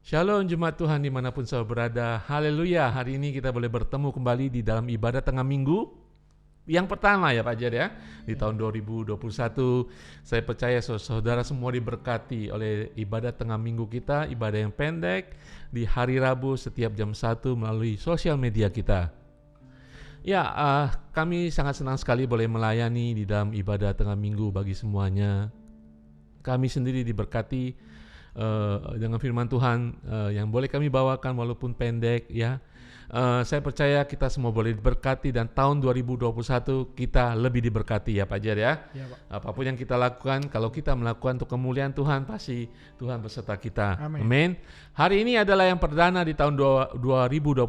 Shalom Jemaat Tuhan dimanapun saudara berada. Haleluya, hari ini kita boleh bertemu kembali di dalam ibadah tengah minggu yang pertama ya Pak Jar ya, di tahun 2021. Saya percaya saudara semua diberkati oleh ibadah tengah minggu kita, ibadah yang pendek di hari Rabu setiap jam 1 melalui sosial media kita. Ya, kami sangat senang sekali boleh melayani di dalam ibadah tengah minggu bagi semuanya. Kami sendiri diberkati dengan firman Tuhan yang boleh kami bawakan walaupun pendek ya. Saya percaya kita semua boleh diberkati dan tahun 2021 kita lebih diberkati ya Pak Jar ya. Ya, Pak. Apapun yang kita lakukan, kalau kita melakukan untuk kemuliaan Tuhan, pasti Tuhan beserta kita. Amin. Hari ini adalah yang perdana di tahun 2021.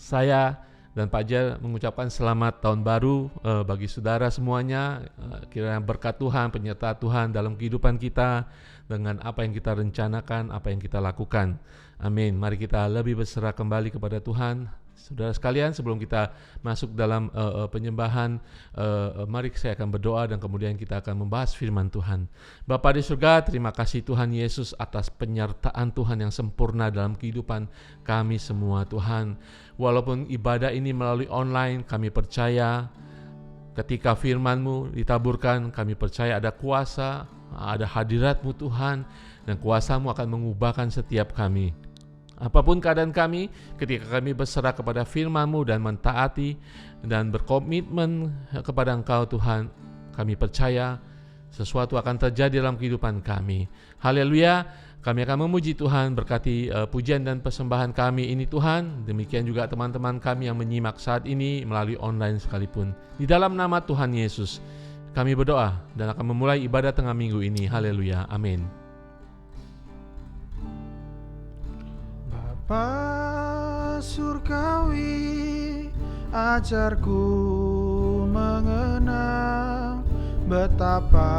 Saya dan Pak Jar mengucapkan selamat tahun baru bagi saudara semuanya. Kiranya berkat Tuhan, penyertaan Tuhan dalam kehidupan kita dengan apa yang kita rencanakan, apa yang kita lakukan. Amin. Mari kita lebih berserah kembali kepada Tuhan. Saudara sekalian, sebelum kita masuk dalam penyembahan, mari saya akan berdoa dan kemudian kita akan membahas firman Tuhan. Bapa di surga, terima kasih Tuhan Yesus atas penyertaan Tuhan yang sempurna dalam kehidupan kami semua Tuhan. Walaupun ibadah ini melalui online, kami percaya ketika firman-Mu ditaburkan, kami percaya ada kuasa, ada hadirat-Mu Tuhan, dan kuasa-Mu akan mengubahkan setiap kami. Apapun keadaan kami, ketika kami berserah kepada firman-Mu dan mentaati dan berkomitmen kepada Engkau Tuhan, kami percaya sesuatu akan terjadi dalam kehidupan kami. Haleluya, kami akan memuji Tuhan, berkati pujian dan persembahan kami ini Tuhan. Demikian juga teman-teman kami yang menyimak saat ini melalui online sekalipun. Di dalam nama Tuhan Yesus, kami berdoa dan akan memulai ibadah tengah minggu ini. Haleluya, amin. Bapa surgawi, ajarku mengenal betapa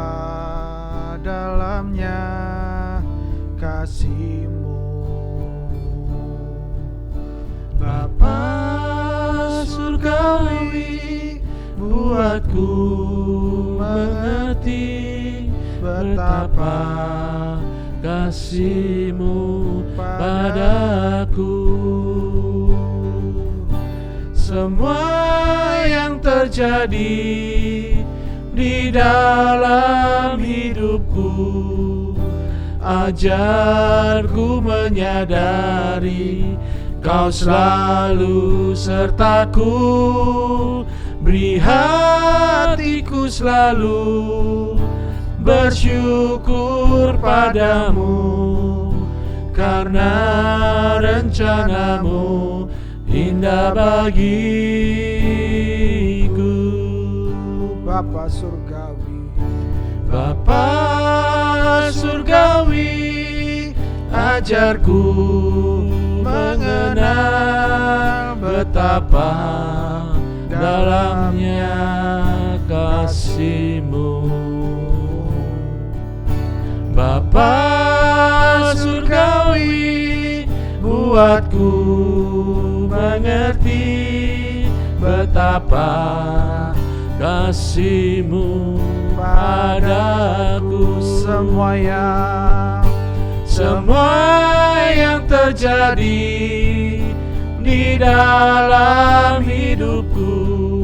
dalamnya kasih-Mu. Bapa surgawi, buatku mengerti betapa kasih-Mu padaku. Semua yang terjadi di dalam hidupku, ajarku menyadari Kau selalu sertaku. Beri hatiku selalu bersyukur padamu, karena rencana-Mu indah bagiku. Bapa surgawi, Bapa surgawi, ajarku mengenal betapa dalamnya kasih-Mu. Bapa surgawi, buatku mengerti betapa kasih-Mu padaku. Semua yang terjadi di dalam hidupku,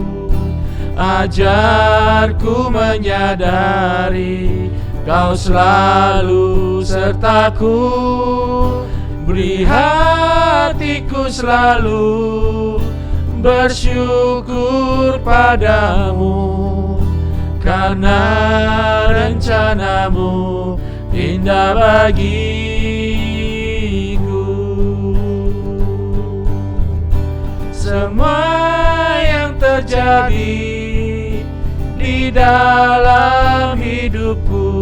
ajarku menyadari Kau selalu sertaku. Beri hatiku selalu bersyukur padamu, karena rencana-Mu indah bagiku. Semua yang terjadi di dalam hidupku,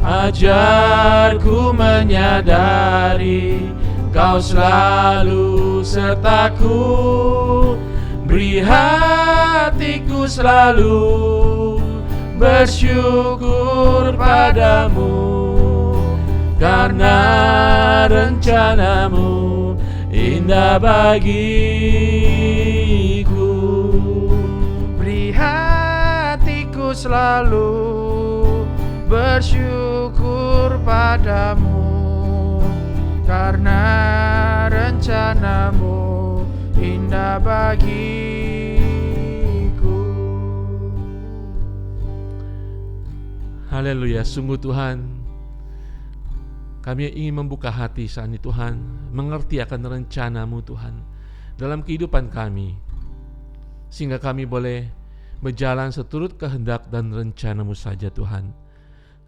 ajarku menyadari Kau selalu sertaku. Beri hatiku selalu bersyukur padamu, karena rencana-Mu indah bagiku. Beri hatiku selalu bersyukur padamu, karena rencanamu indah bagiku. Haleluya, sungguh Tuhan, kami ingin membuka hati saat ini Tuhan, mengerti akan rencana-Mu Tuhan dalam kehidupan kami, sehingga kami boleh berjalan seturut kehendak dan rencana-Mu saja Tuhan.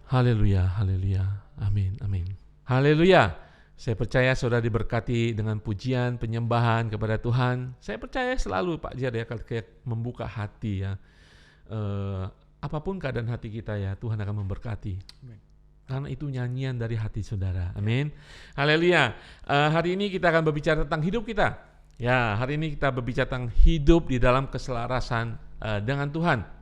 Haleluya, haleluya, amin, amin. Haleluya, saya percaya saudara diberkati dengan pujian, penyembahan kepada Tuhan. Saya percaya selalu Pak Jer ya, kalau membuka hati ya, apapun keadaan hati kita ya, Tuhan akan memberkati. Amin. Karena itu nyanyian dari hati saudara. Amin. Haleluya. Hari ini kita akan berbicara tentang hidup kita. Ya, hari ini kita berbicara tentang hidup di dalam keselarasan dengan Tuhan.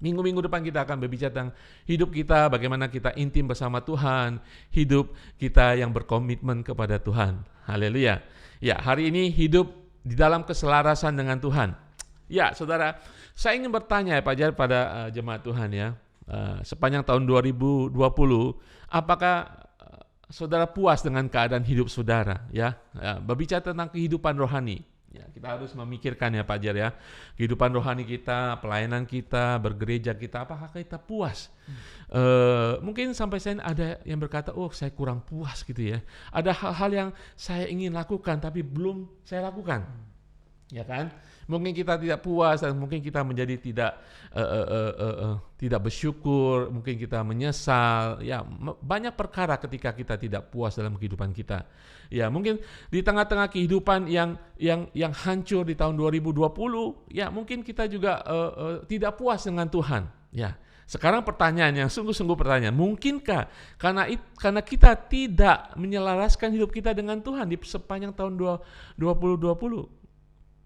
Minggu-minggu depan kita akan berbicara tentang hidup kita, bagaimana kita intim bersama Tuhan, hidup kita yang berkomitmen kepada Tuhan. Haleluya. Ya, hari ini hidup di dalam keselarasan dengan Tuhan. Ya, saudara, saya ingin bertanya ya Pak Jar pada jemaat Tuhan ya. Sepanjang tahun 2020, apakah saudara puas dengan keadaan hidup saudara? Ya, berbicara tentang kehidupan rohani. Ya, kita harus memikirkan ya Pak Jar ya, kehidupan rohani kita, pelayanan kita, bergereja kita, apakah kita puas? Mungkin sampai saya ada yang berkata, oh saya kurang puas gitu ya. Ada hal-hal yang saya ingin lakukan tapi belum saya lakukan. Ya kan? Mungkin kita tidak puas dan mungkin kita menjadi tidak bersyukur, mungkin kita menyesal. Ya, banyak perkara ketika kita tidak puas dalam kehidupan kita. Ya, mungkin di tengah-tengah kehidupan yang hancur di tahun 2020, ya mungkin kita juga tidak puas dengan Tuhan. Ya. Sekarang pertanyaan yang sungguh-sungguh pertanyaan, mungkinkah karena kita tidak menyelaraskan hidup kita dengan Tuhan di sepanjang tahun 2020?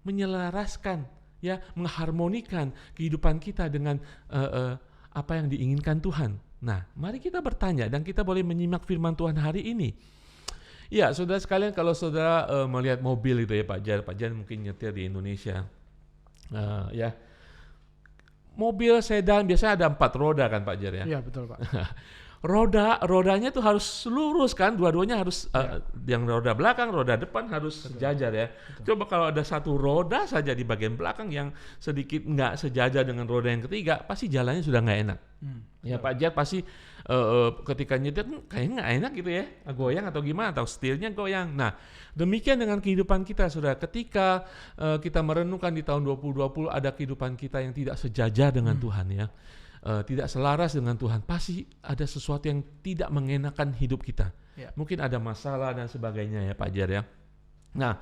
Menyelaraskan, ya, mengharmonikan kehidupan kita dengan apa yang diinginkan Tuhan. Nah, mari kita bertanya dan kita boleh menyimak firman Tuhan hari ini. Ya, saudara sekalian, kalau saudara melihat mobil itu ya Pak Jan mungkin nyetir di Indonesia, ya, mobil sedan biasanya ada 4 roda kan Pak Jar ya? Iya betul Pak. Rodanya tuh harus lurus kan, dua-duanya harus yang roda belakang, roda depan harus sejajar ya. Betul. Coba kalau ada satu roda saja di bagian belakang yang sedikit nggak sejajar dengan roda yang ketiga, pasti jalannya sudah nggak enak. Ya Pak Jar pasti ketika nyetir kayaknya nggak enak gitu ya, goyang atau gimana, atau setirnya goyang. Nah demikian dengan kehidupan kita saudara, ketika kita merenungkan di tahun 2020 ada kehidupan kita yang tidak sejajar dengan Tuhan ya. Tidak selaras dengan Tuhan, pasti ada sesuatu yang tidak mengenakan hidup kita. Ya. Mungkin ada masalah dan sebagainya ya Pak Jar ya. Nah,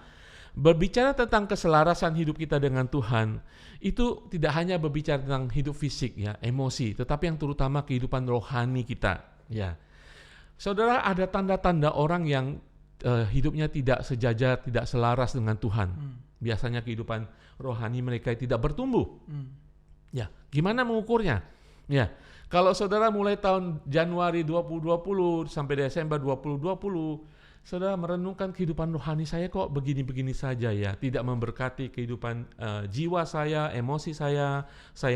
berbicara tentang keselarasan hidup kita dengan Tuhan, itu tidak hanya berbicara tentang hidup fisik ya, emosi, tetapi yang terutama kehidupan rohani kita. Ya, saudara, ada tanda-tanda orang yang hidupnya tidak sejajar, tidak selaras dengan Tuhan. Biasanya kehidupan rohani mereka tidak bertumbuh. Ya, gimana mengukurnya? Ya, kalau saudara mulai tahun Januari 2020 sampai Desember 2020, saudara merenungkan kehidupan rohani saya kok begini-begini saja ya, tidak memberkati kehidupan jiwa saya, emosi saya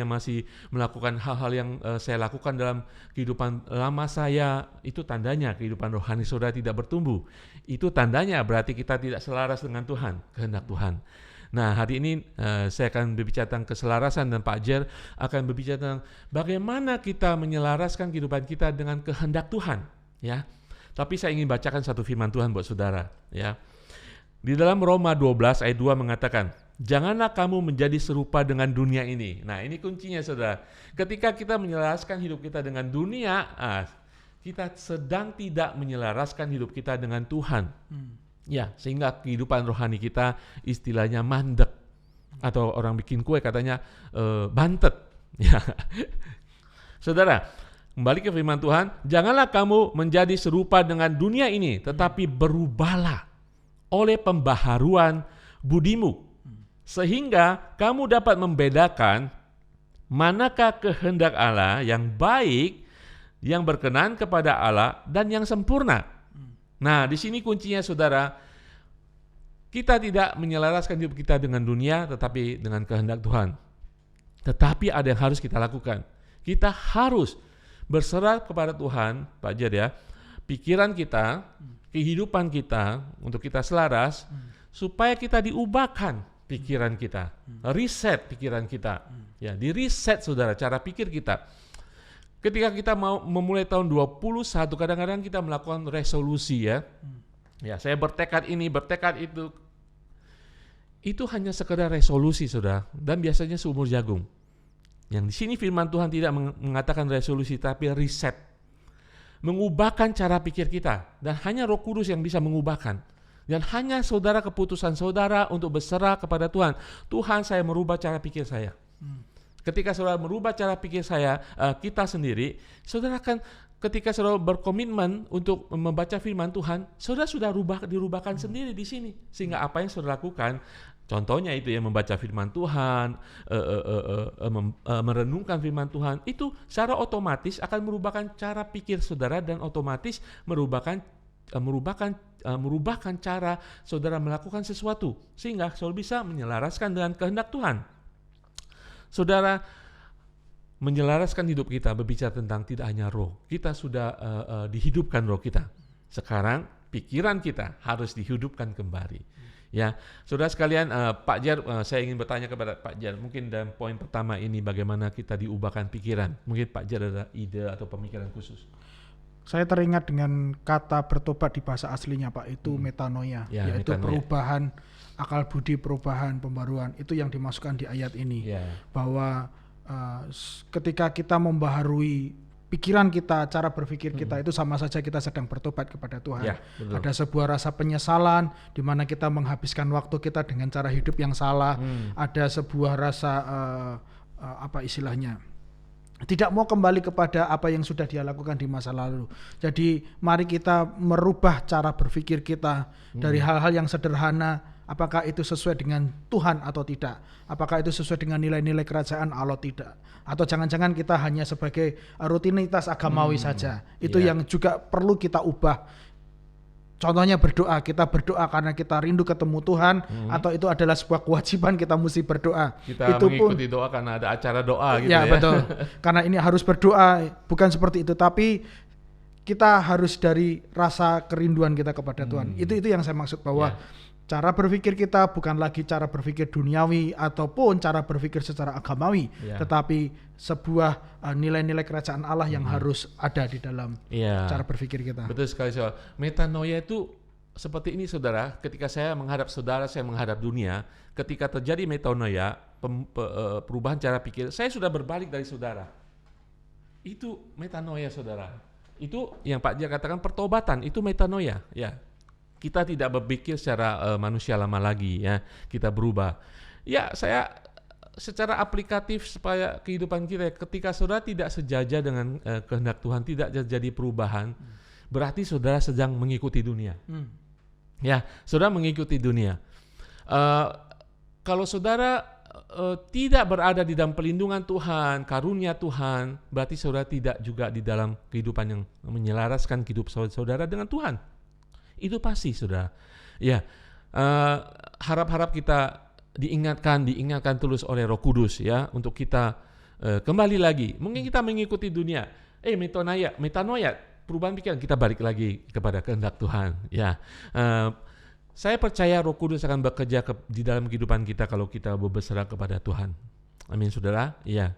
masih melakukan hal-hal yang saya lakukan dalam kehidupan lama saya, itu tandanya kehidupan rohani saudara tidak bertumbuh. Itu tandanya berarti kita tidak selaras dengan Tuhan, kehendak Tuhan. Nah hari ini saya akan berbicara tentang keselarasan dan Pak Jer akan berbicara tentang bagaimana kita menyelaraskan kehidupan kita dengan kehendak Tuhan ya. Tapi saya ingin bacakan satu firman Tuhan buat saudara ya. Di dalam Roma 12 ayat 2 mengatakan, janganlah kamu menjadi serupa dengan dunia ini. Nah ini kuncinya saudara. Ketika kita menyelaraskan hidup kita dengan dunia, kita sedang tidak menyelaraskan hidup kita dengan Tuhan. Ya, sehingga kehidupan rohani kita istilahnya mandek, atau orang bikin kue katanya bantet. Ya, saudara, kembali ke firman Tuhan, janganlah kamu menjadi serupa dengan dunia ini, tetapi berubahlah oleh pembaharuan budimu, sehingga kamu dapat membedakan manakah kehendak Allah yang baik, yang berkenan kepada Allah dan yang sempurna. Nah, di sini kuncinya saudara, kita tidak menyelaraskan hidup kita dengan dunia tetapi dengan kehendak Tuhan. Tetapi ada yang harus kita lakukan. Kita harus berserah kepada Tuhan, Pak Jad ya. Pikiran kita, kehidupan kita, untuk kita selaras, supaya kita diubahkan pikiran kita, reset pikiran kita, ya, di reset saudara cara pikir kita. Ketika kita mau memulai tahun 21, kadang-kadang kita melakukan resolusi ya, ya saya bertekad ini, bertekad itu hanya sekedar resolusi saudara, dan biasanya seumur jagung. Yang di sini firman Tuhan tidak mengatakan resolusi, tapi reset, mengubahkan cara pikir kita, dan hanya Roh Kudus yang bisa mengubahkan. Dan hanya saudara, keputusan saudara untuk berserah kepada Tuhan. Tuhan, saya merubah cara pikir saya. Ketika saudara merubah cara pikir saya, kita sendiri, saudara akan, ketika saudara berkomitmen untuk membaca firman Tuhan, saudara sudah dirubahkan sendiri di sini. Sehingga apa yang saudara lakukan, contohnya itu ya, membaca firman Tuhan, merenungkan firman Tuhan, itu secara otomatis akan merubahkan cara pikir saudara, dan otomatis merubahkan cara saudara melakukan sesuatu, sehingga saudara bisa menyelaraskan dengan kehendak Tuhan. Saudara, menyelaraskan hidup kita berbicara tentang tidak hanya roh, kita sudah dihidupkan roh kita. Sekarang pikiran kita harus dihidupkan kembali. Ya, saudara sekalian, Pak Jar, saya ingin bertanya kepada Pak Jar, mungkin dalam poin pertama ini bagaimana kita diubahkan pikiran. Mungkin Pak Jar ada ide atau pemikiran khusus. Saya teringat dengan kata bertobat di bahasa aslinya Pak, itu metanoia, ya, yaitu metanoia. perubahan akal budi, perubahan pembaruan. Itu yang dimasukkan di ayat ini, bahwa ketika kita membaharui pikiran kita, cara berpikir kita, itu sama saja kita sedang bertobat kepada Tuhan. Ya, ada sebuah rasa penyesalan di mana kita menghabiskan waktu kita dengan cara hidup yang salah. Ada sebuah rasa apa istilahnya, tidak mau kembali kepada apa yang sudah dia lakukan di masa lalu. Jadi mari kita merubah cara berpikir kita dari hal-hal yang sederhana. Apakah itu sesuai dengan Tuhan atau tidak? Apakah itu sesuai dengan nilai-nilai kerajaan Allah tidak? Atau jangan-jangan kita hanya sebagai rutinitas agamawi saja? Itu yang juga perlu kita ubah. Contohnya berdoa, kita berdoa karena kita rindu ketemu Tuhan, atau itu adalah sebuah kewajiban kita mesti berdoa. Kita itu mengikuti doa karena ada acara doa gitu ya. Ya betul, karena ini harus berdoa, bukan seperti itu, tapi kita harus dari rasa kerinduan kita kepada Tuhan. Itu yang saya maksud, bahwa cara berpikir kita bukan lagi cara berpikir duniawi ataupun cara berpikir secara agamawi, tetapi sebuah nilai-nilai kerajaan Allah yang harus ada di dalam cara berpikir kita. Betul sekali soal metanoia itu seperti ini saudara. Ketika saya menghadap saudara, saya menghadap dunia. Ketika terjadi metanoia, perubahan cara pikir, saya sudah berbalik dari saudara. Itu metanoia saudara. Itu yang Pak Jar katakan pertobatan, itu metanoia ya. Kita tidak berpikir secara manusia lama lagi ya, kita berubah. Ya, saya secara aplikatif supaya kehidupan kita, ketika saudara tidak sejajar dengan kehendak Tuhan, tidak terjadi perubahan, berarti saudara sedang mengikuti dunia. Ya, saudara mengikuti dunia. Kalau saudara tidak berada di dalam pelindungan Tuhan, karunia Tuhan, berarti saudara tidak juga di dalam kehidupan yang menyelaraskan hidup saudara dengan Tuhan. Itu pasti saudara. Ya, harap-harap kita diingatkan terus oleh Roh Kudus ya, untuk kita kembali lagi. Mungkin kita mengikuti dunia. Metanoia, perubahan pikiran, kita balik lagi kepada kehendak Tuhan. Ya, saya percaya Roh Kudus akan bekerja di dalam kehidupan kita kalau kita berserah kepada Tuhan. Amin saudara. Ya.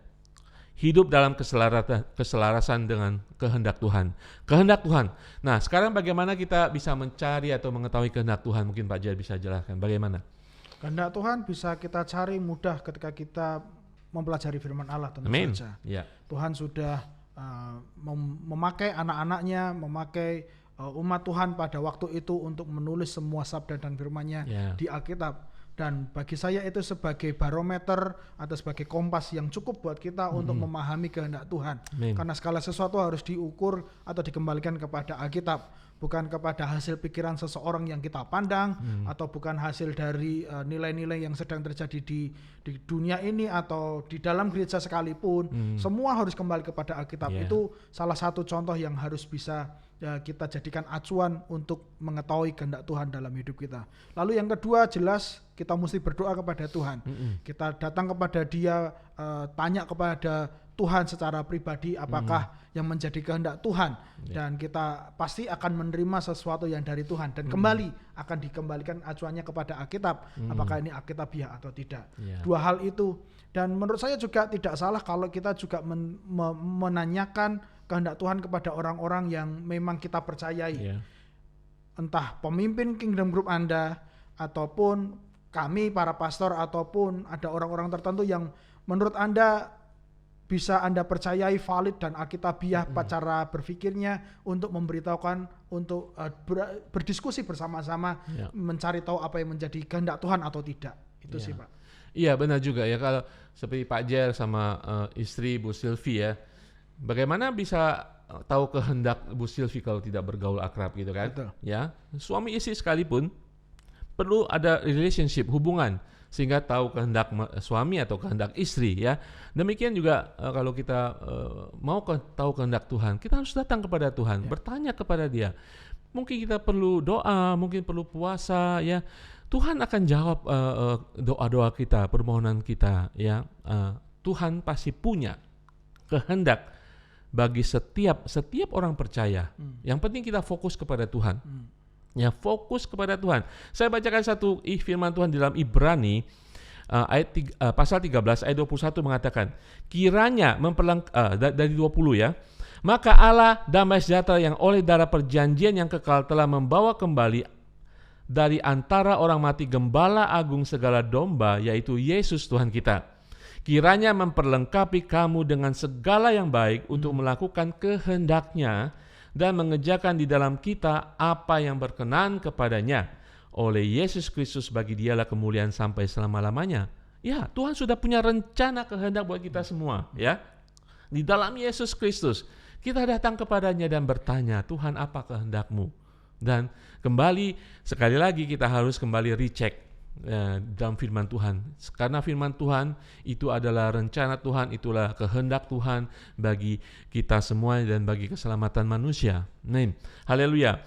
Hidup dalam keselarasan dengan kehendak Tuhan. Kehendak Tuhan. Nah, sekarang bagaimana kita bisa mencari atau mengetahui kehendak Tuhan? Mungkin Pak Jar bisa jelaskan bagaimana? Kehendak Tuhan bisa kita cari mudah ketika kita mempelajari firman Allah, tentu saja. Ya. Tuhan sudah memakai anak-anaknya, memakai umat Tuhan pada waktu itu untuk menulis semua sabda dan firman-Nya di Alkitab. Dan bagi saya itu sebagai barometer atau sebagai kompas yang cukup buat kita untuk memahami kehendak Tuhan. Karena segala sesuatu harus diukur atau dikembalikan kepada Alkitab, bukan kepada hasil pikiran seseorang yang kita pandang, atau bukan hasil dari nilai-nilai yang sedang terjadi di dunia ini atau di dalam gereja sekalipun. Semua harus kembali kepada Alkitab. Itu salah satu contoh yang harus bisa kita jadikan acuan untuk mengetahui kehendak Tuhan dalam hidup kita. Lalu yang kedua, jelas kita mesti berdoa kepada Tuhan. Kita datang kepada Dia, tanya kepada Tuhan secara pribadi, apakah yang menjadi kehendak Tuhan, dan kita pasti akan menerima sesuatu yang dari Tuhan, dan kembali akan dikembalikan acuannya kepada Alkitab, apakah ini Alkitabiah atau tidak. Dua hal itu, dan menurut saya juga tidak salah kalau kita juga menanyakan kehendak Tuhan kepada orang-orang yang memang kita percayai, entah pemimpin Kingdom Group Anda, ataupun kami para pastor, ataupun ada orang-orang tertentu yang menurut Anda bisa Anda percayai valid dan alkitabiah cara berpikirnya untuk memberitahukan, untuk berdiskusi bersama-sama, mencari tahu apa yang menjadi kehendak Tuhan atau tidak. Itu sih Pak. Iya benar juga ya, kalau seperti Pak Jer sama istri Bu Sylvie ya, bagaimana bisa tahu kehendak Bu Sylvie kalau tidak bergaul akrab gitu kan? Betul. Ya, suami istri sekalipun perlu ada relationship, hubungan, sehingga tahu kehendak suami atau kehendak istri ya. Demikian juga kalau kita mau tahu kehendak Tuhan, kita harus datang kepada Tuhan, bertanya kepada Dia. Mungkin kita perlu doa, mungkin perlu puasa ya. Tuhan akan jawab doa-doa kita, permohonan kita ya. Tuhan pasti punya kehendak bagi setiap orang percaya. Yang penting kita fokus kepada Tuhan. Ya, fokus kepada Tuhan. Saya bacakan satu firman Tuhan di dalam Ibrani pasal 13 ayat 21 mengatakan, kiranya dari 20 ya, maka Allah damai sejahtera yang oleh darah perjanjian yang kekal telah membawa kembali dari antara orang mati Gembala Agung segala domba, yaitu Yesus Tuhan kita. Kiranya memperlengkapi kamu dengan segala yang baik untuk melakukan kehendak-Nya dan mengerjakan di dalam kita apa yang berkenan kepadanya. Oleh Yesus Kristus bagi Dialah kemuliaan sampai selama-lamanya. Ya, Tuhan sudah punya rencana kehendak buat kita semua ya. Di dalam Yesus Kristus kita datang kepadanya dan bertanya, Tuhan apa kehendak-Mu? Dan kembali, sekali lagi kita harus kembali recheck dalam firman Tuhan, karena firman Tuhan itu adalah rencana Tuhan, itulah kehendak Tuhan bagi kita semua dan bagi keselamatan manusia. Haleluya.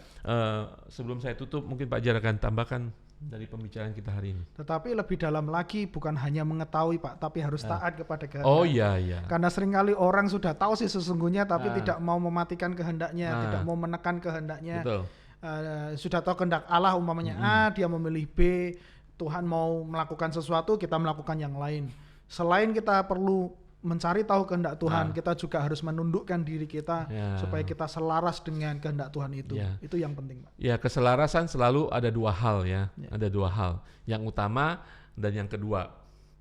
Sebelum saya tutup, mungkin Pak Jar akan tambahkan dari pembicaraan kita hari ini. Tetapi lebih dalam lagi, bukan hanya mengetahui Pak, tapi harus taat kepada kehendak. Oh iya. Karena seringkali orang sudah tahu sih sesungguhnya, tapi tidak mau mematikan kehendaknya, tidak mau menekan kehendaknya. Betul. Sudah tahu kehendak Allah umpamanya A, dia memilih B. Tuhan mau melakukan sesuatu, kita melakukan yang lain. Selain kita perlu mencari tahu kehendak Tuhan, kita juga harus menundukkan diri kita supaya kita selaras dengan kehendak Tuhan itu. Itu yang penting, Pak. Ya, keselarasan selalu ada dua hal ya. Ada dua hal. Yang utama dan yang kedua.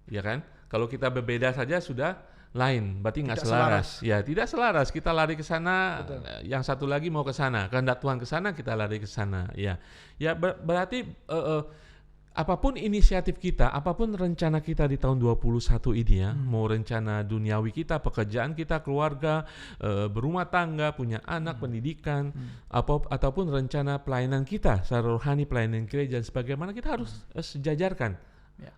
Ya kan? Kalau kita berbeda saja sudah lain, berarti nggak selaras. Ya, tidak selaras. Kita lari ke sana, yang satu lagi mau ke sana. Kehendak Tuhan ke sana, kita lari ke sana. Ya, berarti apapun inisiatif kita, apapun rencana kita di tahun 21 ini ya, mau rencana duniawi kita, pekerjaan kita, keluarga, berumah tangga, punya anak, pendidikan, ataupun rencana pelayanan kita, secara rohani, pelayanan gereja, sebagaimana kita harus sejajarkan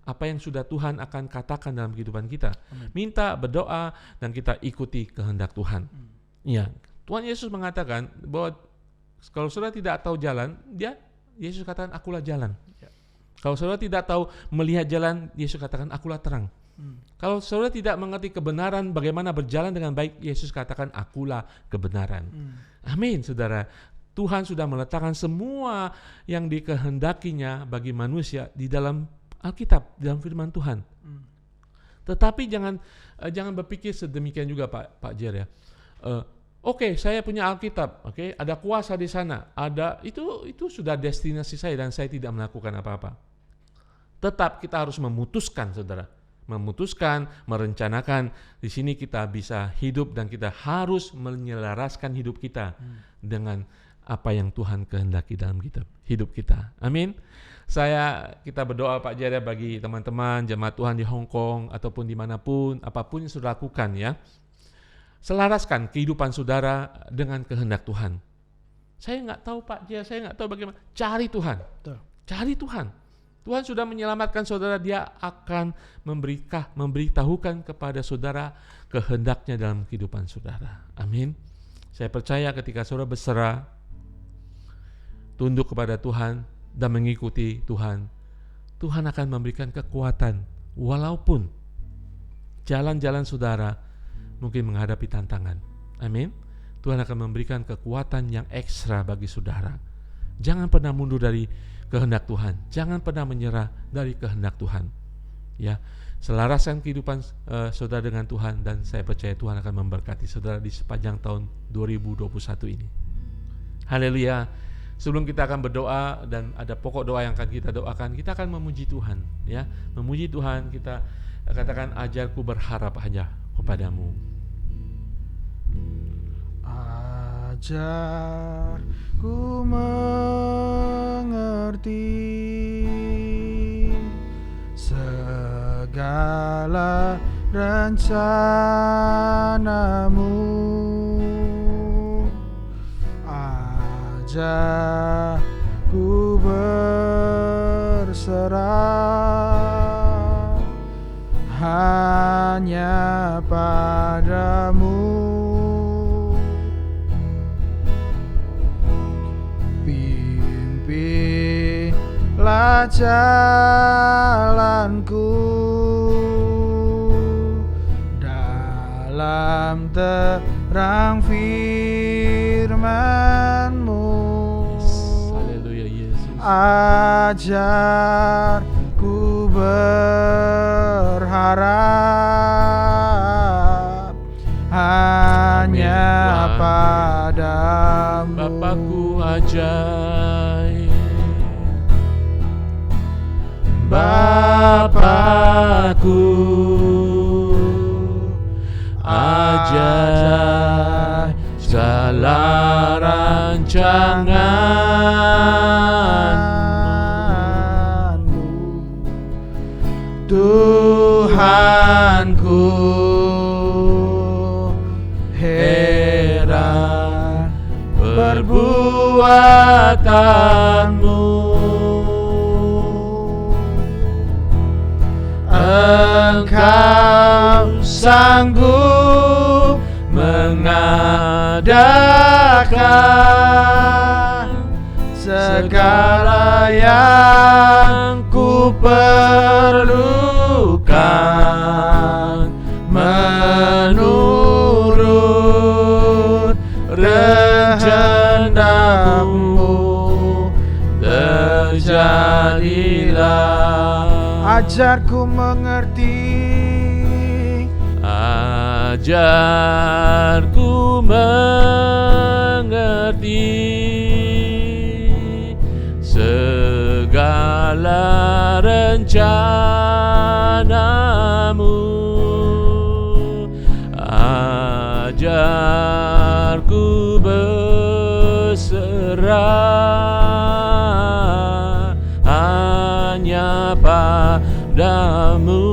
apa yang sudah Tuhan akan katakan dalam kehidupan kita. Minta, berdoa, dan kita ikuti kehendak Tuhan. Ya, Tuhan Yesus mengatakan bahwa kalau saudara tidak tahu jalan, Yesus katakan, akulah jalan. Kalau saudara tidak tahu melihat jalan, Yesus katakan, akulah terang. Kalau saudara tidak mengerti kebenaran, bagaimana berjalan dengan baik, Yesus katakan, akulah kebenaran. Amin, saudara. Tuhan sudah meletakkan semua yang dikehendakinya bagi manusia di dalam Alkitab, di dalam firman Tuhan. Tetapi jangan berpikir sedemikian juga Pak Jer ya. Oke, saya punya Alkitab, ada kuasa di sana, itu sudah destinasi saya dan saya tidak melakukan apa-apa. Tetap kita harus memutuskan, saudara, merencanakan. Di sini kita bisa hidup dan kita harus menyelaraskan hidup kita dengan apa yang Tuhan kehendaki dalam hidup kita. Amin. Kita berdoa Pak Jaya bagi teman-teman jemaat Tuhan di Hong Kong ataupun dimanapun, apapun yang sudah lakukan ya. Selaraskan kehidupan saudara dengan kehendak Tuhan. Saya nggak tahu Pak Jaya, saya nggak tahu bagaimana. Cari Tuhan. Cari Tuhan. Tuhan sudah menyelamatkan saudara, Dia akan memberitahukan kepada saudara kehendaknya dalam kehidupan saudara. Amin. Saya percaya ketika saudara berserah, tunduk kepada Tuhan dan mengikuti Tuhan, Tuhan akan memberikan kekuatan walaupun jalan-jalan saudara mungkin menghadapi tantangan. Amin. Tuhan akan memberikan kekuatan yang ekstra bagi saudara. Jangan pernah mundur dari kehendak Tuhan. Jangan pernah menyerah dari kehendak Tuhan. Ya, selaraskan kehidupan saudara dengan Tuhan, dan saya percaya Tuhan akan memberkati saudara di sepanjang tahun 2021 ini. Haleluya. Sebelum kita akan berdoa dan ada pokok doa yang akan kita doakan, kita akan memuji Tuhan, ya. Memuji Tuhan, kita katakan, ajarku berharap hanya kepadamu. Ajarku mengerti segala rencanamu. Ajarku berserah hanya padamu. Pimpinlah jalanku dalam terang firman-Mu. Haleluya Yesus. Ajarku berharap hanya padamu. Bapakku ajaib, Bapakku ajaib segala rancangan-Mu. Tuhanku heran perbuatan-Mu. Engkau sanggup mengadakan segala yang ku perlukan menurut rencana-Mu. Terjadilah. Ajarku mengerti, ajarku mengerti segala rencana-Mu. Ajarku berserah hanya padamu.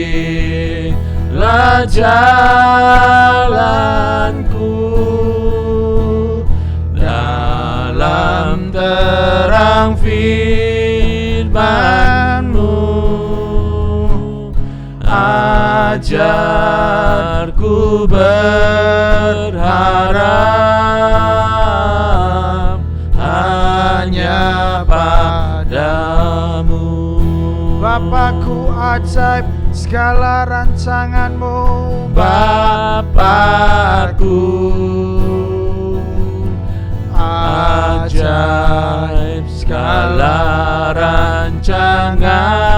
Pimpinlah jalanku dalam terang firman-Mu. Ajarku berharap hanya padamu. Bapakku ajaib segala rancangan-Mu. Bapakku ajaib segala rancangan-Mu.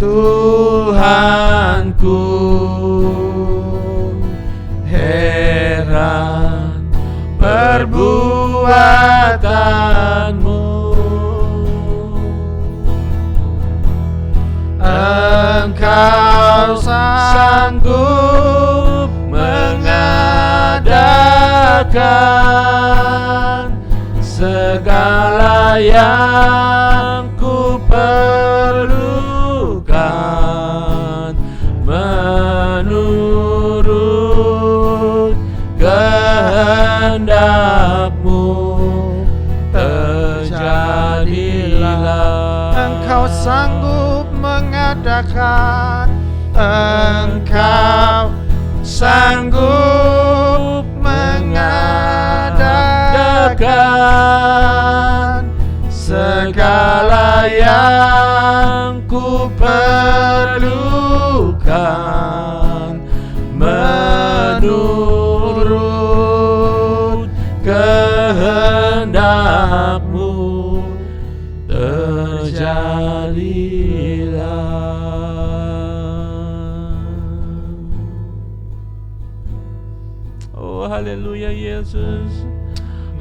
Tuhanku heran perbuatan-Mu. Engkau sanggup mengadakan segala yang ku perlukan menurut kehendak-Mu. Terjadilah. Engkau sanggup mengadakan, Engkau sanggup mengadakan Bukan segala yang ku perlukan, menurut kehendak-Mu terjadilah. Oh, haleluya Yesus,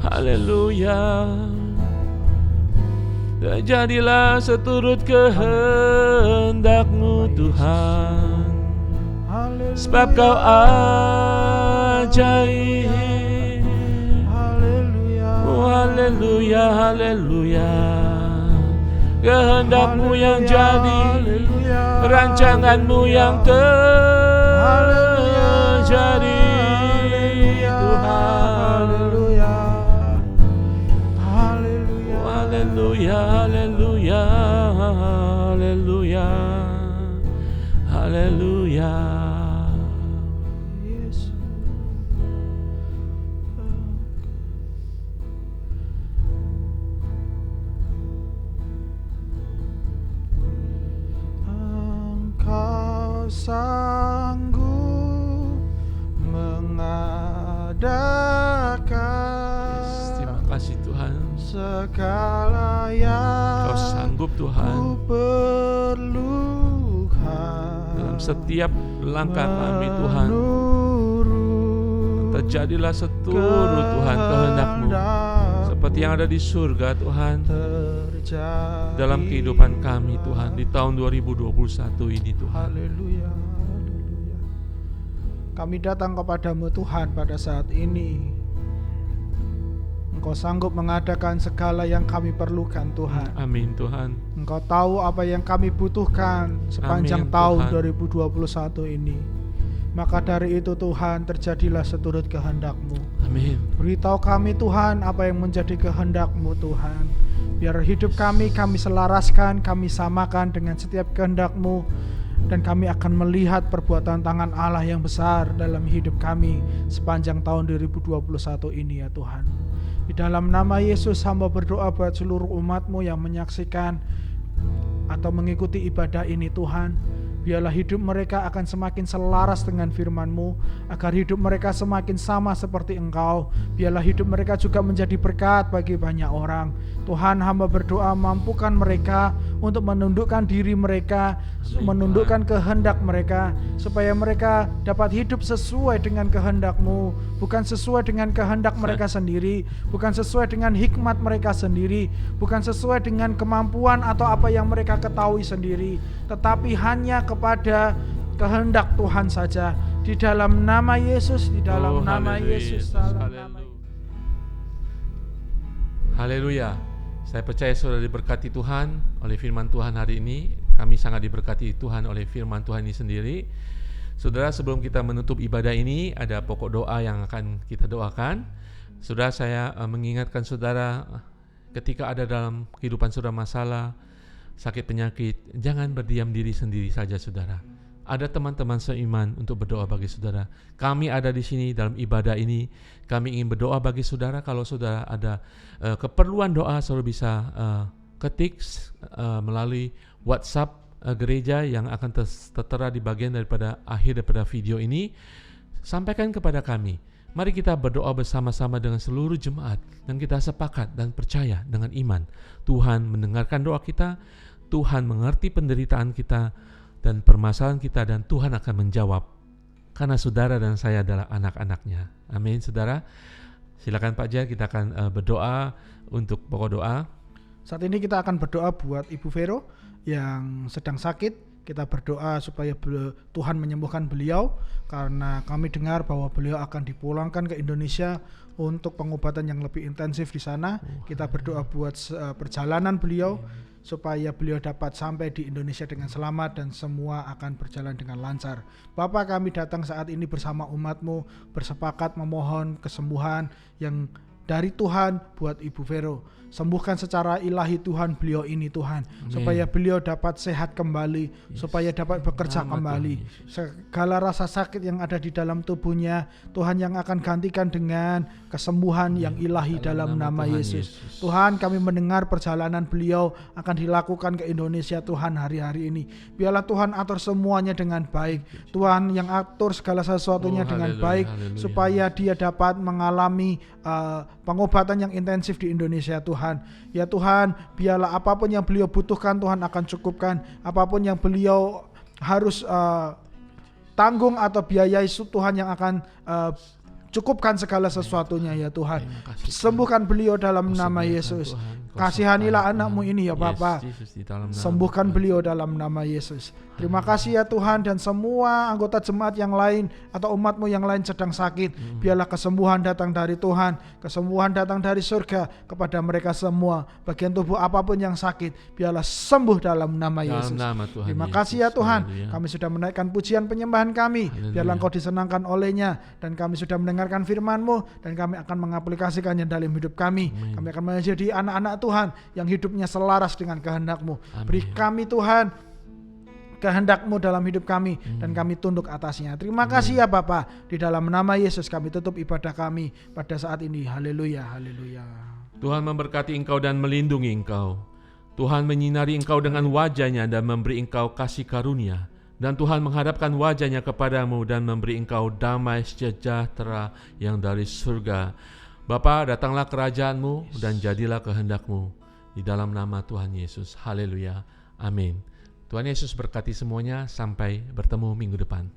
haleluya. Terjadilah seturut kehendak-Mu Tuhan, sebab Kau ajaib. Oh, haleluya, haleluya. Kehendak-Mu yang jadi, rancangan-Mu yang terjadi Tuhan. Haleluya, haleluya, haleluya, haleluya. Engkau sanggup mengadakan. Terima kasih Tuhan. Segala yang Kau sanggup Tuhan ku perlukan dalam setiap langkah kami Tuhan. Terjadilah seturut Tuhan kehendak-Mu, seperti yang ada di surga Tuhan, dalam kehidupan kami Tuhan di tahun 2021 ini Tuhan. Haleluya, haleluya. Kami datang kepadamu Tuhan pada saat ini. Engkau sanggup mengadakan segala yang kami perlukan Tuhan. Amin Tuhan. Engkau tahu apa yang kami butuhkan sepanjang Amin, tahun Tuhan. 2021 ini. Maka dari itu Tuhan, terjadilah seturut kehendak-Mu. Amin. Beritahu kami Tuhan apa yang menjadi kehendak-Mu Tuhan. Biar hidup kami selaraskan, kami samakan dengan setiap kehendak-Mu. Dan kami akan melihat perbuatan tangan Allah yang besar dalam hidup kami sepanjang tahun 2021 ini ya Tuhan. Di dalam nama Yesus hamba berdoa buat seluruh umat-Mu yang menyaksikan atau mengikuti ibadah ini Tuhan. Biarlah hidup mereka akan semakin selaras dengan firman-Mu, agar hidup mereka semakin sama seperti Engkau. Biarlah hidup mereka juga menjadi berkat bagi banyak orang. Tuhan, hamba berdoa mampukan mereka untuk menundukkan diri mereka, menundukkan kehendak mereka, supaya mereka dapat hidup sesuai dengan kehendak-Mu, bukan sesuai dengan kehendak mereka sendiri, bukan sesuai dengan hikmat mereka sendiri, bukan sesuai dengan kemampuan atau apa yang mereka ketahui sendiri, tetapi hanya kepada kehendak Tuhan saja. Di dalam nama Yesus, di dalam nama Yesus, Haleluya. Saya percaya saudara diberkati Tuhan oleh firman Tuhan hari ini. Kami sangat diberkati Tuhan oleh firman Tuhan ini sendiri. Saudara, sebelum kita menutup ibadah ini, ada pokok doa yang akan kita doakan. Saudara, saya mengingatkan saudara, ketika ada dalam kehidupan saudara masalah, sakit penyakit, jangan berdiam diri sendiri saja saudara. Ada teman-teman seiman untuk berdoa bagi saudara. Kami ada di sini dalam ibadah ini. Kami ingin berdoa bagi saudara. Kalau saudara ada keperluan doa, saudara bisa ketik melalui WhatsApp gereja yang akan tertera di bagian daripada akhir daripada video ini. Sampaikan kepada kami. Mari kita berdoa bersama-sama dengan seluruh jemaat, dan kita sepakat dan percaya dengan iman. Tuhan mendengarkan doa kita, Tuhan mengerti penderitaan kita dan permasalahan kita, dan Tuhan akan menjawab, karena saudara dan saya adalah anak-anaknya. Amin saudara. Silakan Pak Jar, kita akan berdoa untuk pokok doa. Saat ini kita akan berdoa buat Ibu Vero yang sedang sakit. Kita berdoa supaya Tuhan menyembuhkan beliau, karena kami dengar bahwa beliau akan dipulangkan ke Indonesia untuk pengobatan yang lebih intensif di sana. Kita berdoa buat perjalanan beliau supaya beliau dapat sampai di Indonesia dengan selamat dan semua akan berjalan dengan lancar. Bapa, kami datang saat ini bersama umat-Mu bersepakat memohon kesembuhan yang dari Tuhan buat Ibu Vero. Sembuhkan secara ilahi Tuhan beliau ini Tuhan. Supaya beliau dapat sehat kembali. Supaya dapat bekerja kembali. Segala rasa sakit yang ada di dalam tubuhnya, Tuhan yang akan gantikan dengan kesembuhan yang ilahi dalam nama Yesus. Tuhan, kami mendengar perjalanan beliau akan dilakukan ke Indonesia Tuhan hari-hari ini. Biarlah Tuhan atur semuanya dengan baik. Tuhan yang atur segala sesuatunya dengan baik. Supaya dia dapat mengalami pengobatan yang intensif di Indonesia Tuhan. Ya Tuhan, biarlah apapun yang beliau butuhkan Tuhan akan cukupkan. Apapun yang beliau harus tanggung atau biayai, Tuhan yang akan cukupkan segala sesuatunya ya Tuhan. Sembuhkan beliau dalam nama Yesus. Kasihanilah anakmu ini ya Bapa. Sembuhkan beliau dalam nama Yesus. Terima kasih ya Tuhan, dan semua anggota jemaat yang lain atau umatmu yang lain sedang sakit, biarlah kesembuhan datang dari Tuhan, kesembuhan datang dari surga kepada mereka semua. Bagian tubuh apapun yang sakit, biarlah sembuh dalam nama Yesus. Terima kasih ya Tuhan. Kami sudah menaikkan pujian penyembahan kami. Biarlah Engkau disenangkan olehnya, dan kami sudah mendengarkan firman-Mu, dan kami akan mengaplikasikannya dalam hidup kami. Kami akan menjadi anak-anak Tuhan yang hidupnya selaras dengan kehendak-Mu. Beri kami Tuhan kehendak-Mu dalam hidup kami, dan kami tunduk atasnya. Terima kasih ya Bapa. Di dalam nama Yesus kami tutup ibadah kami pada saat ini. Haleluya, haleluya. Tuhan memberkati engkau dan melindungi engkau. Tuhan menyinari engkau dengan wajah-Nya dan memberi engkau kasih karunia. Dan Tuhan menghadapkan wajah-Nya kepadamu dan memberi engkau damai sejahtera yang dari surga. Bapa, datanglah kerajaan-Mu dan jadilah kehendak-Mu. Di dalam nama Tuhan Yesus. Haleluya. Amin. Tuhan Yesus berkati semuanya. Sampai bertemu minggu depan.